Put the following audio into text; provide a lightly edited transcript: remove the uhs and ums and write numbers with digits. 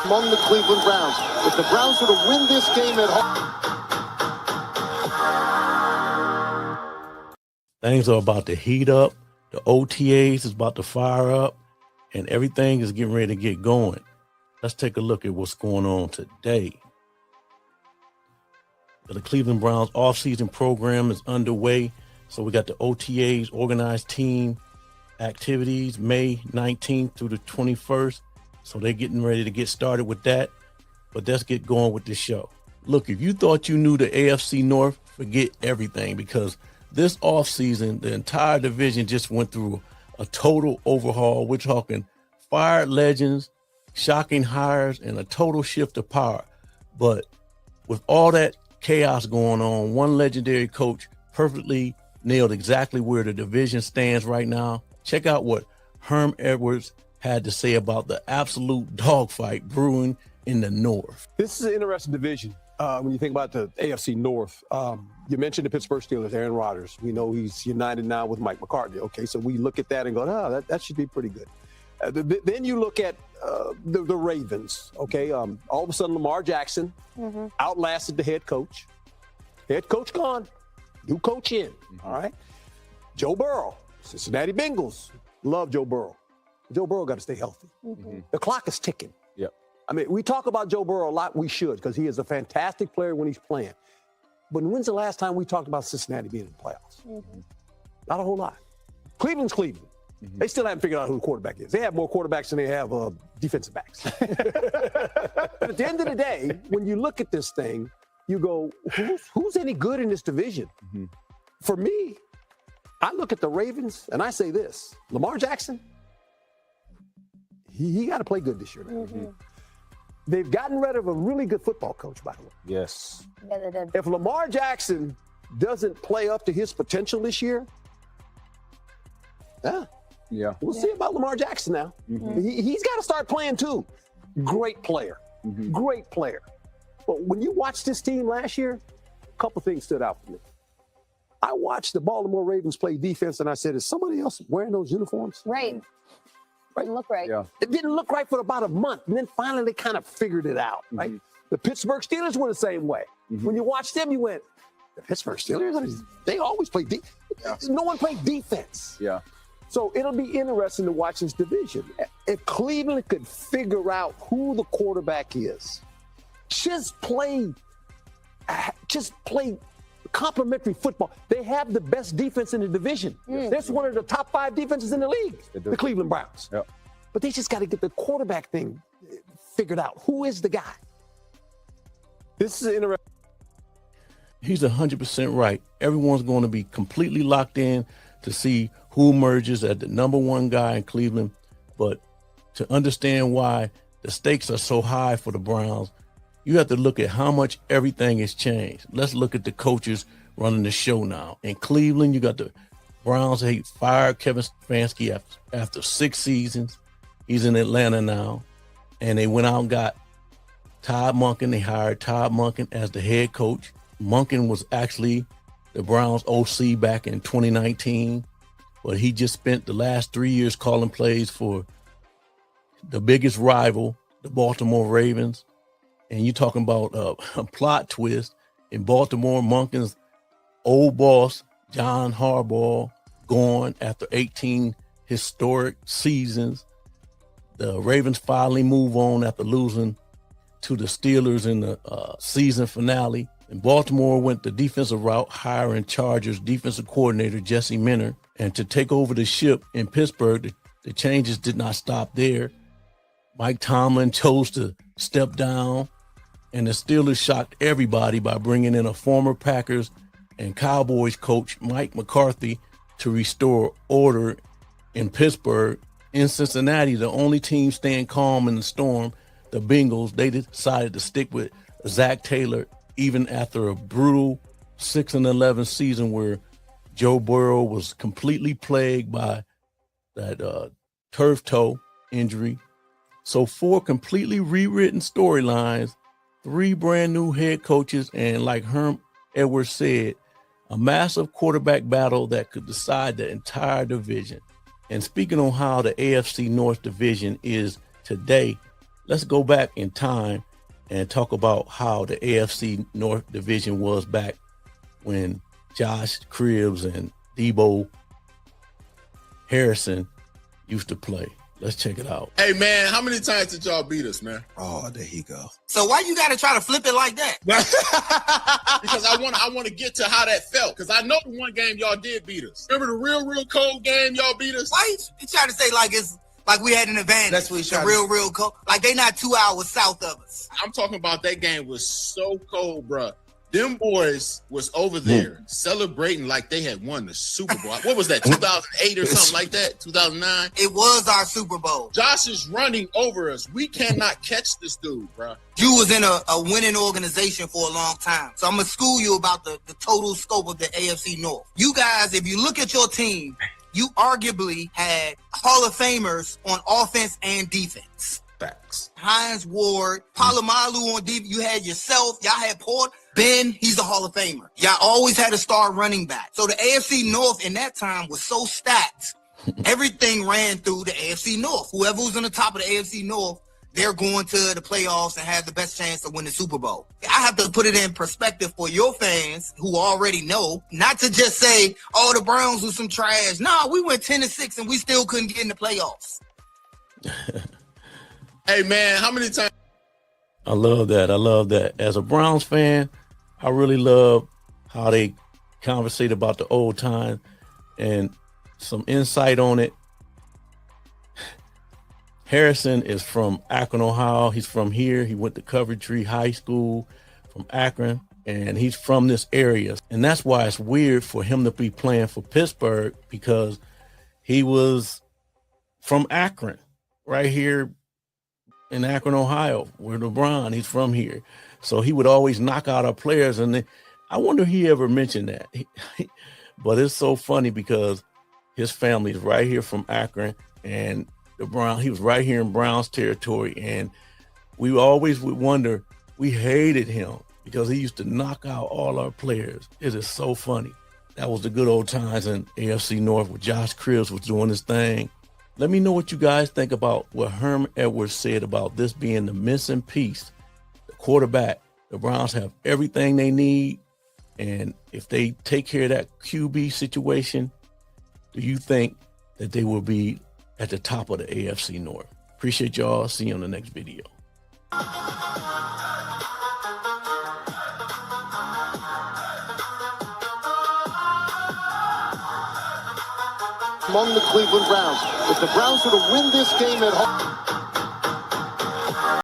among the Cleveland Browns. If the Browns were to win this game at home, things are about to heat up. The OTAs is about to fire up, and everything is getting ready to get going. Let's take a look at what's going on today. The Cleveland Browns offseason program is underway. So we got the OTAs, organized team activities, May 19th through the 21st. So they're getting ready to get started with that. But let's get going with this show. Look, if you thought you knew the AFC North, forget everything, because this offseason, the entire division just went through a total overhaul. We're talking fired legends, shocking hires, and a total shift of power. But with all that chaos going on, one legendary coach perfectly nailed exactly where the division stands right now. Check out what Herm Edwards had to say about the absolute dogfight brewing in the North. This is an interesting division. When you think about the AFC North, you mentioned the Pittsburgh Steelers, Aaron Rodgers. We know he's united now with Mike McCarthy. Okay, so we look at that and go, that should be pretty good. Then you look at the Ravens. Okay, all of a sudden Lamar Jackson outlasted the head coach. Head coach gone, new coach in. All right, Joe Burrow, Cincinnati Bengals. Love Joe Burrow. Joe Burrow got to stay healthy. The clock is ticking. Yep. I mean, we talk about Joe Burrow a lot. We should, because he is a fantastic player when he's playing. But when's the last time we talked about Cincinnati being in the playoffs? Not a whole lot. Cleveland's Cleveland. They still haven't figured out who the quarterback is. They have more quarterbacks than they have defensive backs. But at the end of the day, when you look at this thing, you go, who's any good in this division? For me, I look at the Ravens and I say this: Lamar Jackson, he got to play good this year. They've gotten rid of a really good football coach, by the way. Yes. Yeah, they did. If Lamar Jackson doesn't play up to his potential this year, we'll see about Lamar Jackson now. He's got to start playing too. Great player. Great player. But when you watch this team last year, a couple things stood out for me. I watched the Baltimore Ravens play defense, and I said, is somebody else wearing those uniforms? Right. Didn't look right. Yeah. It didn't look right for about a month, and then finally they kind of figured it out, right? The Pittsburgh Steelers were the same way. When you watched them, you went, the Pittsburgh Steelers, they always play defense. No one played defense. Yeah. So it'll be interesting to watch this division. If Cleveland could figure out who the quarterback is, just play complimentary football. They have the best defense in the division. That's one of the top 5 defenses in the league, the Cleveland Browns. Yep. But they just got to get the quarterback thing figured out. Who is the guy? This is interesting. He's 100% right. Everyone's going to be completely locked in to see who emerges as the number one guy in Cleveland. But to understand why the stakes are so high for the Browns, you have to look at how much everything has changed. Let's look at the coaches running the show now. In Cleveland, you got the Browns. They fired Kevin Stefanski after 6 seasons. He's in Atlanta now. And they went out and got Todd Monken. They hired Todd Monken as the head coach. Monken was actually the Browns OC back in 2019. But he just spent the last 3 years calling plays for the biggest rival, the Baltimore Ravens. And you're talking about a plot twist in Baltimore. Monken's old boss, John Harbaugh, gone after 18 historic seasons. The Ravens finally move on after losing to the Steelers in the season finale. And Baltimore went the defensive route, hiring Chargers defensive coordinator Jesse Minter. And to take over the ship in Pittsburgh, the changes did not stop there. Mike Tomlin chose to step down. And the Steelers shocked everybody by bringing in a former Packers and Cowboys coach, Mike McCarthy, to restore order in Pittsburgh. In Cincinnati, the only team staying calm in the storm, the Bengals, they decided to stick with Zach Taylor even after a brutal 6-11 season where Joe Burrow was completely plagued by that turf toe injury. So 4 completely rewritten storylines, 3 brand new head coaches, and like Herm Edwards said, a massive quarterback battle that could decide the entire division. And speaking on how the AFC North division is today, let's go back in time and talk about how the AFC North division was back when Josh Cribbs and Debo Harrison used to play. Let's check it out. Hey, man, how many times did y'all beat us, man? Oh, there he go. So why you got to try to flip it like that? Because I want to get to how that felt. Because I know the one game y'all did beat us. Remember the real cold game y'all beat us? Why you trying to say like it's like we had an advantage? That's what he's trying to real cold. Like they not 2 hours south of us. I'm talking about that game was so cold, bruh. Them boys was over there celebrating like they had won the Super Bowl. What was that, 2008 or something like that? 2009? It was our Super Bowl. Josh is running over us. We cannot catch this dude, bruh. You was in a winning organization for a long time. So I'm going to school you about the total scope of the AFC North. You guys, if you look at your team, you arguably had Hall of Famers on offense and defense. Facts. Hines Ward, Palomalu on defense. You had yourself. Y'all had Port. Ben, he's a Hall of Famer. Y'all always had a star running back. So the AFC North in that time was so stacked. Everything ran through the AFC North. Whoever was on the top of the AFC North, they're going to the playoffs and have the best chance to win the Super Bowl. I have to put it in perspective for your fans who already know, not to just say, oh, the Browns was some trash. No, we went 10-6 and we still couldn't get in the playoffs. Hey, man, how many times? I love that. I love that. As a Browns fan, I really love how they conversate about the old time and some insight on it. Harrison is from Akron, Ohio. He's from here. He went to Coventry High School from Akron, and he's from this area. And that's why it's weird for him to be playing for Pittsburgh, because he was from Akron, right here in Akron, Ohio, where LeBron, he's from here. So he would always knock out our players. And I wonder if he ever mentioned that. But it's so funny because his family is right here from Akron, and he was right here in Browns territory. And we always would wonder, we hated him because he used to knock out all our players. It is so funny. That was the good old times in AFC North where Josh Cribbs was doing his thing. Let me know what you guys think about what Herm Edwards said about this being the missing piece. The quarterback, the Browns have everything they need. And if they take care of that QB situation, do you think that they will be at the top of the AFC North? Appreciate y'all. See you on the next video. Among the Cleveland Browns. If the Browns were to win this game at home.